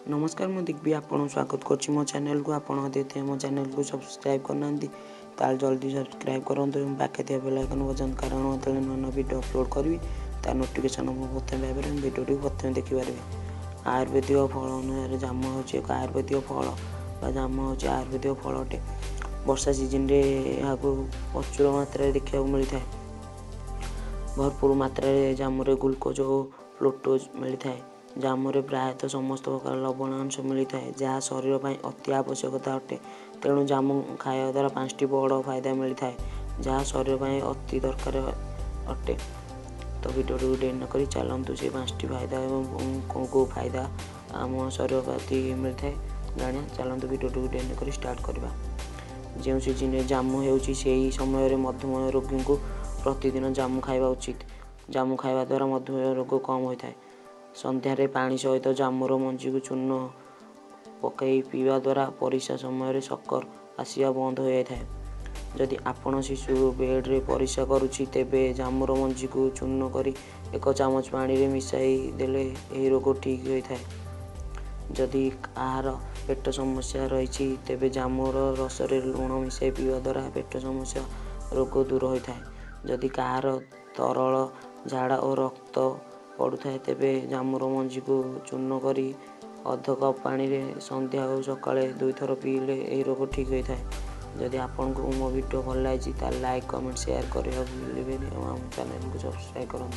नमस्कार मु दिग्बी आपन स्वागत करछि मो चैनल को आपन देते मो चैनल को सब्सक्राइब करना ताल जल्दी सब्सक्राइब करंतु बाके दिया बेल आइकन बजन कारण तले नन वीडियो अपलोड करबी ता नोटिफिकेशन मो प्रथम भाबरे वीडियो को प्रथम देखि पारबे। आयुर्वेदिक फल अनुसार जाम होछि एक आयुर्वेदिक फल बा जाम होछि आयुर्वेदिक फल अटे। वर्षा सीजन रे याको प्रचुर मात्रा रे देखिया मिलता है। भरपूर मात्रा रे जाम रे ग्लूकोज और फ्रुक्टोज मिलता है। जामुरे प्रायतः समस्त प्रकार लवणांश मिलता है जहाँ शरीर पर अति आवश्यकता अटे। तेणु जामु खाया द्वारा 5टी बड़ फायदा मिलता है जहाँ शरीर पर अति दरकार अटे। तो वीडियो को डेट नक चलतु से 5टी फायदा एवं कौ कौ फायदा आम शरीर पर अति मिलता है जाना चलतु वीडियो को डेट नक स्टार्ट करवा। जो सीजन जामु होउछि सेही समय मधुमेह रोगी को प्रतिदिन जामु खाइबा उचित। जामु खाइबा द्वारा मधुमेह रोग कम होता है। संध्यारे पानी सहित जामुर मंजी को चूर्ण पकई पीवा द्वारा परिस्रा समय शक्कर आसिया बंद हो जाता है। जदि आपण शिशु बेड रे परिस्रा करुछि तेबे जामुर मंजी को चूर्ण करी 1 चामच पानी रे मिसाई देले एही रोग ठीक होता है। जदि आहार पेट समस्या रही तेबे जामुर रस रे लुण मिसाई पीवा द्वारा पेट समस्या रोग दूर होता है। जदि कहार तरल झाड़ा और रक्त पड़ुए तेबे जामुर मंजी को चूर्ण करी अध कप पानी रे संध्या और सकाळे 2 थर पीले यही रोग ठीक होता है। जदि आपन को मो वीडियो भल लगी लाइक कमेंट शेयर करने भूलिए। चैनल को सब्सक्राइब करूँ।